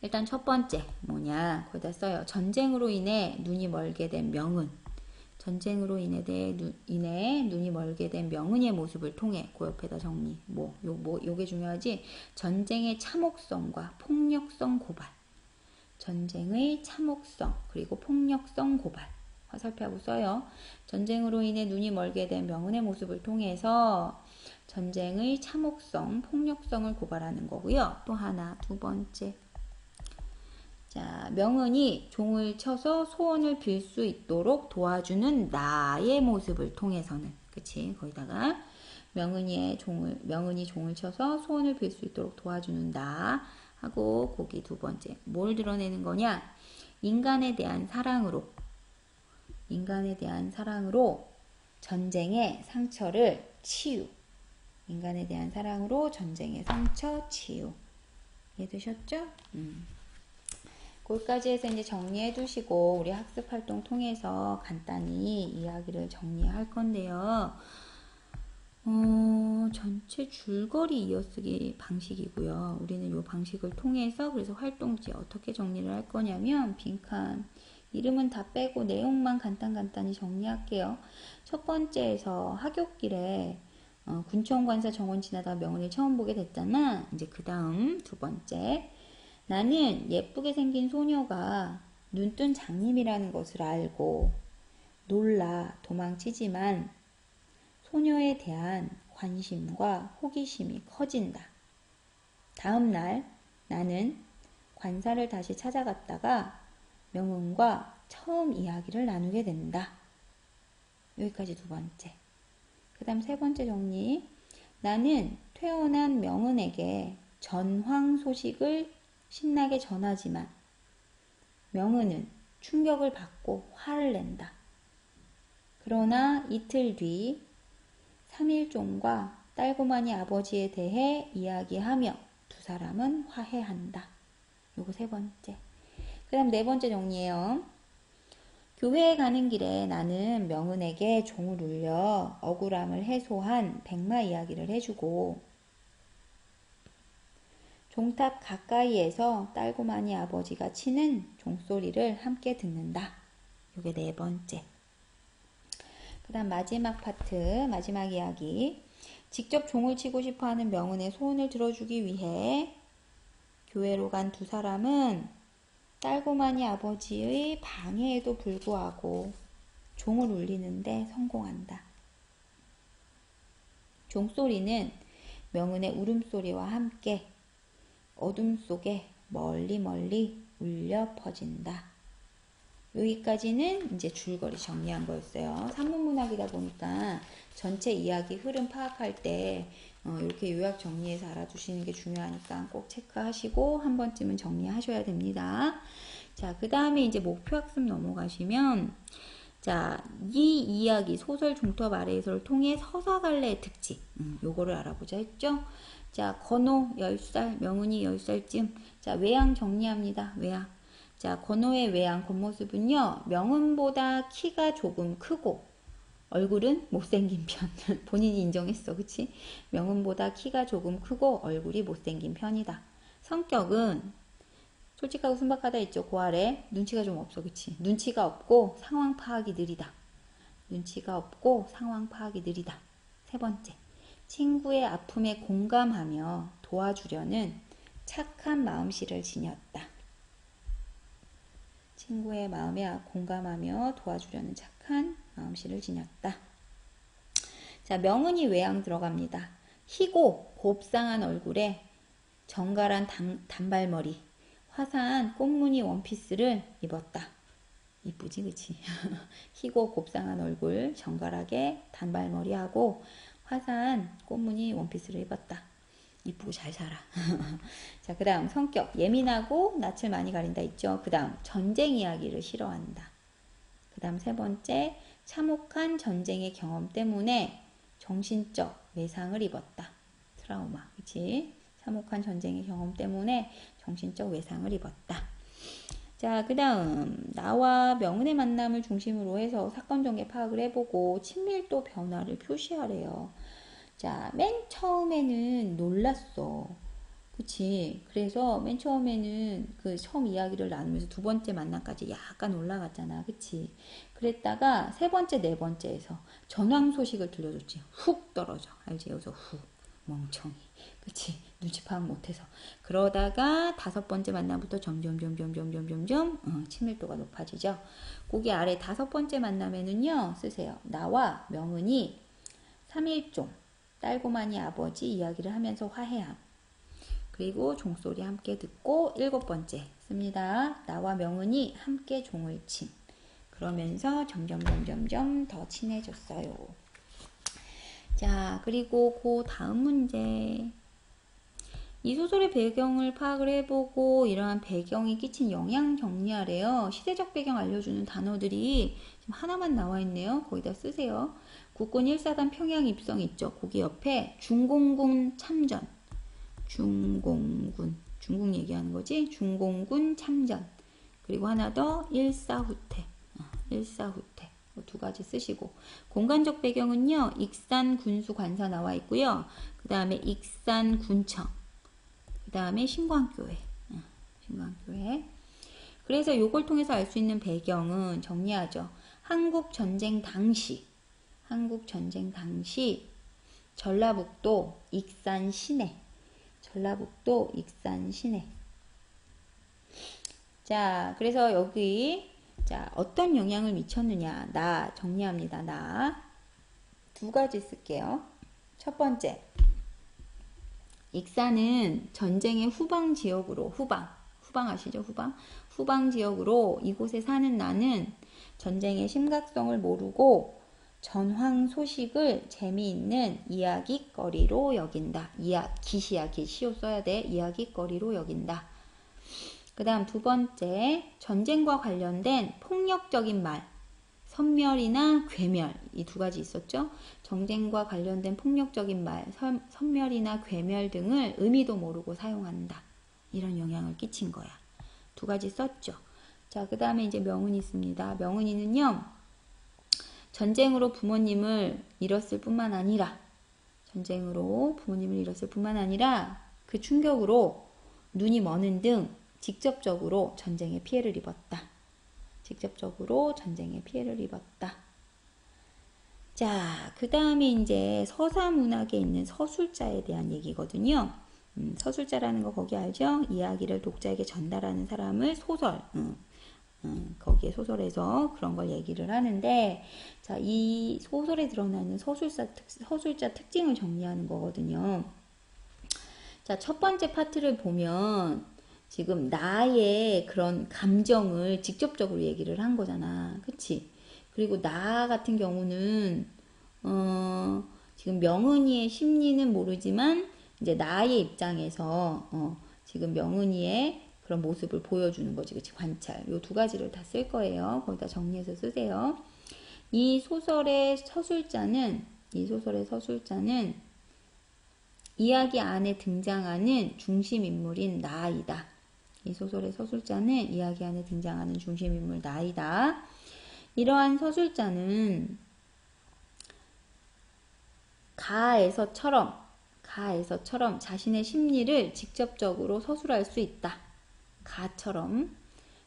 일단 첫 번째 뭐냐? 거기다 써요. 전쟁으로 인해 눈이 멀게 된 명은. 전쟁으로 인해 눈이 멀게 된 명은의 모습을 통해 그 옆에다 정리. 요게 중요하지. 전쟁의 참혹성과 폭력성 고발. 전쟁의 참혹성 그리고 폭력성 고발. 화살표하고 써요. 전쟁으로 인해 눈이 멀게 된 명은의 모습을 통해서 전쟁의 참혹성, 폭력성을 고발하는 거고요. 또 하나, 두 번째. 자, 명은이 종을 쳐서 소원을 빌 수 있도록 도와주는 나의 모습을 통해서는, 그치? 거기다가 명은이 종을 쳐서 소원을 빌 수 있도록 도와주는 나 하고 거기 두 번째 뭘 드러내는 거냐? 인간에 대한 사랑으로 전쟁의 상처를 치유. 인간에 대한 사랑으로 전쟁의 상처 치유. 이해되셨죠? 거기까지 해서 이제 정리해 두시고 우리 학습 활동 통해서 간단히 이야기를 정리할 건데요. 전체 줄거리 이어쓰기 방식이고요. 우리는 이 방식을 통해서 그래서 활동지 어떻게 정리를 할 거냐면 빈칸 이름은 다 빼고 내용만 간단히 정리할게요. 첫 번째에서 하굣길에 군청관사 정원 지나다가 명은을 처음 보게 됐잖아. 이제 그 다음 두 번째 나는 예쁘게 생긴 소녀가 눈뜬 장님이라는 것을 알고 놀라 도망치지만 소녀에 대한 관심과 호기심이 커진다. 다음 날 나는 관사를 다시 찾아갔다가 명은과 처음 이야기를 나누게 된다. 여기까지 두 번째. 그 다음 세 번째 정리. 나는 퇴원한 명은에게 전황 소식을 신나게 전하지만 명은은 충격을 받고 화를 낸다. 그러나 이틀 뒤 3일종과 딸고마니 아버지에 대해 이야기하며 두 사람은 화해한다. 요거 세 번째. 그 다음 네 번째 정리예요. 교회에 가는 길에 나는 명은에게 종을 울려 억울함을 해소한 백마 이야기를 해주고 종탑 가까이에서 딸고마니 아버지가 치는 종소리를 함께 듣는다. 요게 네 번째. 그 다음 마지막 파트, 마지막 이야기. 직접 종을 치고 싶어하는 명은의 소원을 들어주기 위해 교회로 간 두 사람은 딸고마니 아버지의 방해에도 불구하고 종을 울리는데 성공한다. 종소리는 명은의 울음소리와 함께 어둠 속에 멀리 울려 퍼진다. 여기까지는 이제 줄거리 정리한 거였어요. 산문문학이다 보니까 전체 이야기 흐름 파악할 때 이렇게 요약 정리해서 알아두시는 게 중요하니까 꼭 체크하시고 한 번쯤은 정리하셔야 됩니다. 자, 그 다음에 이제 목표학습 넘어가시면 자, 이 이야기 소설 중투합 아래에서를 통해 서사갈래의 특징 요거를 알아보자 했죠. 자, 건호 10살, 명은이 10살쯤. 자, 외양 정리합니다. 외양. 자, 건호의 외양 겉모습은요, 명은보다 키가 조금 크고 얼굴은 못생긴 편. 본인이 인정했어, 그치? 명은보다 키가 조금 크고 얼굴이 못생긴 편이다. 성격은 솔직하고 순박하다 했죠. 그 아래 눈치가 좀 없어, 그치? 눈치가 없고 상황 파악이 느리다. 눈치가 없고 상황 파악이 느리다. 세 번째, 친구의 아픔에 공감하며 도와주려는 착한 마음씨를 지녔다. 친구의 마음에 공감하며 도와주려는 착한 마음씨를 지녔다. 자, 명은이 외양 들어갑니다. 희고 곱상한 얼굴에 정갈한 단발머리, 화사한 꽃무늬 원피스를 입었다. 이쁘지, 그치? 희고 곱상한 얼굴, 정갈하게 단발머리하고 화사한 꽃무늬 원피스를 입었다. 이쁘고 잘 살아. 자, 그 다음 성격 예민하고 낯을 많이 가린다 있죠. 그 다음 전쟁 이야기를 싫어한다. 그 다음 세 번째 참혹한 전쟁의 경험 때문에 정신적 외상을 입었다. 트라우마, 그치? 참혹한 전쟁의 경험 때문에 정신적 외상을 입었다. 자, 그 다음 나와 명은의 만남을 중심으로 해서 사건 전개 파악을 해보고 친밀도 변화를 표시하래요. 자, 맨 처음에는 놀랐어. 그치? 그래서 맨 처음에는 그 처음 이야기를 나누면서 두 번째 만남까지 약간 올라갔잖아. 그치? 그랬다가 세 번째, 네 번째에서 전황 소식을 들려줬지. 훅 떨어져. 알지? 여기서 훅. 멍청이. 그치? 눈치 파악 못해서. 그러다가 다섯 번째 만남부터 점점 친밀도가 높아지죠. 거기 아래 다섯 번째 만남에는요. 쓰세요. 나와 명은이 3일종 딸고마니 아버지 이야기를 하면서 화해함. 그리고 종소리 함께 듣고 일곱 번째 씁니다. 나와 명은이 함께 종을 침. 그러면서 점점 더 친해졌어요. 자, 그리고 그 다음 문제. 이 소설의 배경을 파악을 해보고 이러한 배경이 끼친 영향 정리하래요. 시대적 배경 알려주는 단어들이 지금 하나만 나와 있네요. 거기다 쓰세요. 국군 1사단 평양 입성 있죠. 거기 옆에 중공군 참전. 중공군. 중국 얘기하는 거지. 중공군 참전. 그리고 하나 더 일사후퇴. 일사후퇴. 두 가지 쓰시고. 공간적 배경은요. 익산 군수 관사 나와 있고요. 그 다음에 익산 군청. 그 다음에 신광교회. 신광교회. 그래서 요걸 통해서 알 수 있는 배경은 정리하죠. 한국전쟁 당시 전라북도 익산 시내. 전라북도 익산 시내. 자, 그래서 여기 자, 어떤 영향을 미쳤느냐. 나 정리합니다. 나 두 가지 쓸게요. 첫 번째. 익산은 전쟁의 후방 지역으로 후방 아시죠? 후방 지역으로 이곳에 사는 나는 전쟁의 심각성을 모르고 전황 소식을 재미있는 이야기거리로 여긴다. 기시오 써야 돼. 이야기거리로 여긴다. 그 다음 두 번째, 전쟁과 관련된 폭력적인 말, 선멸이나 괴멸, 이 두 가지 있었죠. 전쟁과 관련된 폭력적인 말, 선멸이나 괴멸 등을 의미도 모르고 사용한다. 이런 영향을 끼친 거야. 두 가지 썼죠. 자, 그 다음에 이제 명은이 있습니다. 명은이는요, 전쟁으로 부모님을 잃었을 뿐만 아니라 그 충격으로 눈이 머는 등 직접적으로 전쟁의 피해를 입었다. 자, 그 다음에 이제 서사문학에 있는 서술자에 대한 얘기거든요. 서술자라는 거 거기 알죠? 이야기를 독자에게 전달하는 사람을 소설, 거기에 소설에서 그런 걸 얘기를 하는데, 자, 이 소설에 드러나는 서술자 특징을 정리하는 거거든요. 자, 첫 번째 파트를 보면, 지금 나의 그런 감정을 직접적으로 얘기를 한 거잖아. 그치? 그리고 나 같은 경우는, 지금 명은이의 심리는 모르지만, 이제 나의 입장에서, 지금 명은이의 그런 모습을 보여주는 거지. 그치? 관찰. 요 두 가지를 다 쓸 거예요. 거기다 정리해서 쓰세요. 이 소설의 서술자는 이야기 안에 등장하는 중심인물인 나이다. 이 소설의 서술자는 이야기 안에 등장하는 중심인물 나이다. 이러한 서술자는 가에서처럼 자신의 심리를 직접적으로 서술할 수 있다. 가처럼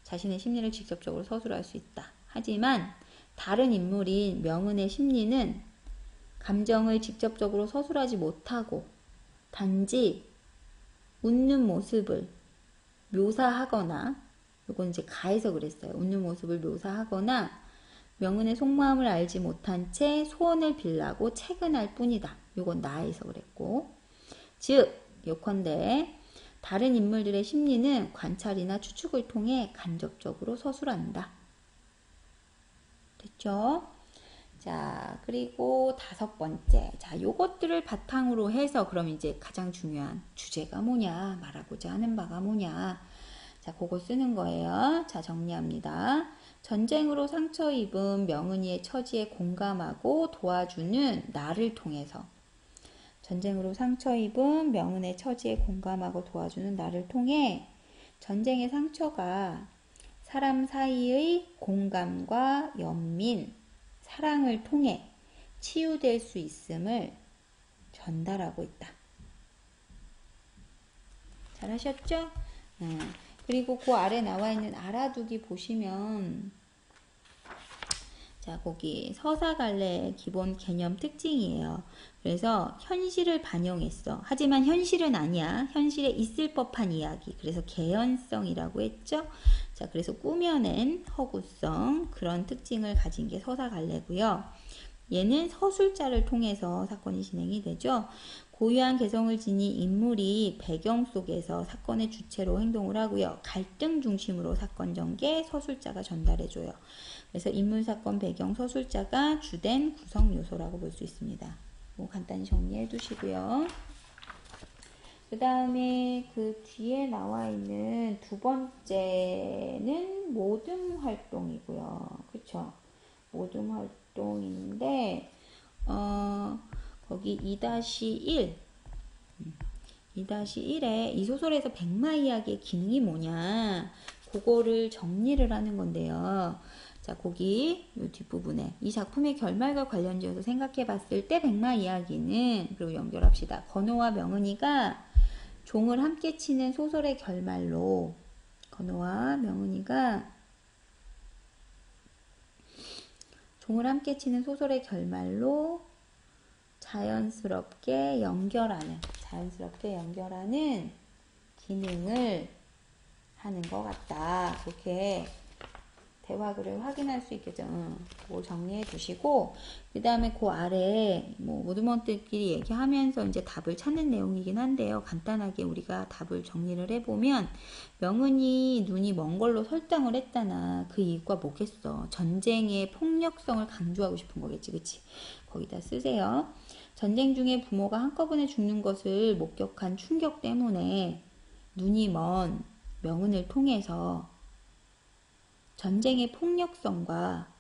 자신의 심리를 직접적으로 서술할 수 있다. 하지만 다른 인물인 명은의 심리는 감정을 직접적으로 서술하지 못하고 단지 웃는 모습을 묘사하거나, 이건 이제 가에서 그랬어요. 웃는 모습을 묘사하거나 명은의 속마음을 알지 못한 채 소원을 빌라고 채근할 뿐이다. 이건 나에서 그랬고, 즉 요컨대 다른 인물들의 심리는 관찰이나 추측을 통해 간접적으로 서술한다. 됐죠? 자, 그리고 5번째. 자, 요것들을 바탕으로 해서 그럼 이제 가장 중요한 주제가 뭐냐, 말하고자 하는 바가 뭐냐. 자, 그거 쓰는 거예요. 자, 정리합니다. 전쟁으로 상처 입은 명은이의 처지에 공감하고 도와주는 나를 통해서. 전쟁으로 상처 입은 명은의 처지에 공감하고 도와주는 나를 통해 전쟁의 상처가 사람 사이의 공감과 연민, 사랑을 통해 치유될 수 있음을 전달하고 있다. 잘하셨죠? 그리고 그 아래 나와 있는 알아두기 보시면, 자, 거기 서사갈래의 기본 개념 특징이에요. 그래서 현실을 반영했어. 하지만 현실은 아니야. 현실에 있을 법한 이야기. 그래서 개연성이라고 했죠. 자, 그래서 꾸며낸 허구성, 그런 특징을 가진 게 서사갈래고요. 얘는 서술자를 통해서 사건이 진행이 되죠. 고유한 개성을 지닌 인물이 배경 속에서 사건의 주체로 행동을 하고요. 갈등 중심으로 사건 전개 서술자가 전달해줘요. 그래서 인물, 사건, 배경, 서술자가 주된 구성 요소라고 볼 수 있습니다. 간단히 정리해 두시고요. 그 다음에 그 뒤에 나와 있는 2번째는 모듬 활동이고요. 그쵸? 모듬 활동인데, 거기 2-1. 2-1에 이 소설에서 백마 이야기의 기능이 뭐냐, 그거를 정리를 하는 건데요. 자, 거기 이 뒷부분에 이 작품의 결말과 관련지어서 생각해 봤을 때 백마 이야기는, 그리고 연결합시다. 건호와 명은이가 종을 함께 치는 소설의 결말로, 건호와 명은이가 종을 함께 치는 소설의 결말로 자연스럽게 연결하는 기능을 하는 것 같다. 그렇게 대화글을 확인할 수 있겠죠. 그거 정리해 두시고, 그 다음에 그 아래 모두먼트끼리 얘기하면서 이제 답을 찾는 내용이긴 한데요. 간단하게 우리가 답을 정리를 해보면, 명은이 눈이 먼 걸로 설정을 했다나 그 이유가 뭐겠어? 전쟁의 폭력성을 강조하고 싶은 거겠지, 그치? 거기다 쓰세요. 전쟁 중에 부모가 한꺼번에 죽는 것을 목격한 충격 때문에 눈이 먼 명은을 통해서 전쟁의 폭력성과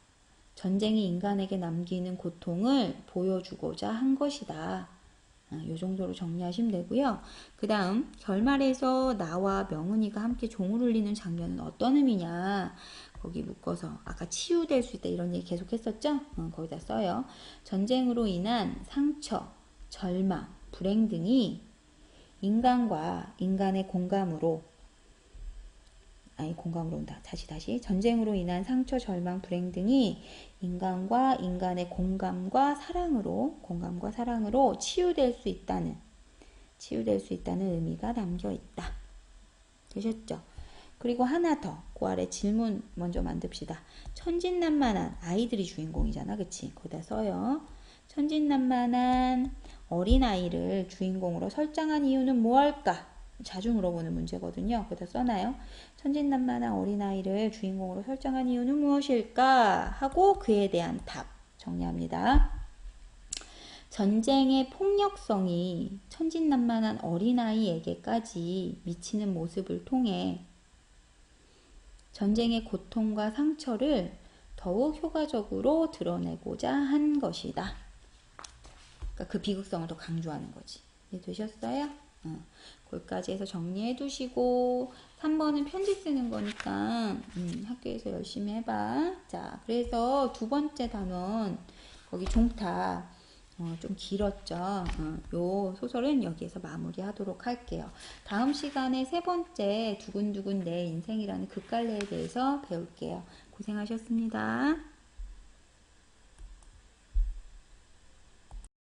전쟁이 인간에게 남기는 고통을 보여주고자 한 것이다. 이 정도로 정리하시면 되고요. 그 다음 결말에서 나와 명은이가 함께 종을 울리는 장면은 어떤 의미냐, 거기 묶어서 아까 치유될 수 있다 이런 얘기 계속 했었죠. 거기다 써요. 전쟁으로 인한 상처, 절망, 불행 등이 인간과 인간의 공감으로 온다. 다시. 전쟁으로 인한 상처, 절망, 불행 등이 인간과 인간의 공감과 사랑으로 치유될 수 있다는 의미가 담겨 있다. 되셨죠? 그리고 하나 더, 그 아래 질문 먼저 만듭시다. 천진난만한 아이들이 주인공이잖아, 그치? 거기다 써요. 천진난만한 어린아이를 주인공으로 설정한 이유는 무엇일까? 자주 물어보는 문제거든요. 거기다 써놔요. 천진난만한 어린아이를 주인공으로 설정한 이유는 무엇일까? 하고 그에 대한 답 정리합니다. 전쟁의 폭력성이 천진난만한 어린아이에게까지 미치는 모습을 통해 전쟁의 고통과 상처를 더욱 효과적으로 드러내고자 한 것이다. 그러니까 그 비극성을 더 강조하는 거지. 이해되셨어요? 거기까지 해서 정리해 두시고 3번은 편지 쓰는 거니까 학교에서 열심히 해봐. 자, 그래서 두 번째 단원 거기 종타 좀 길었죠. 요 소설은 여기에서 마무리하도록 할게요. 다음 시간에 세 번째 두근두근 내 인생이라는 극갈래에 대해서 배울게요. 고생하셨습니다.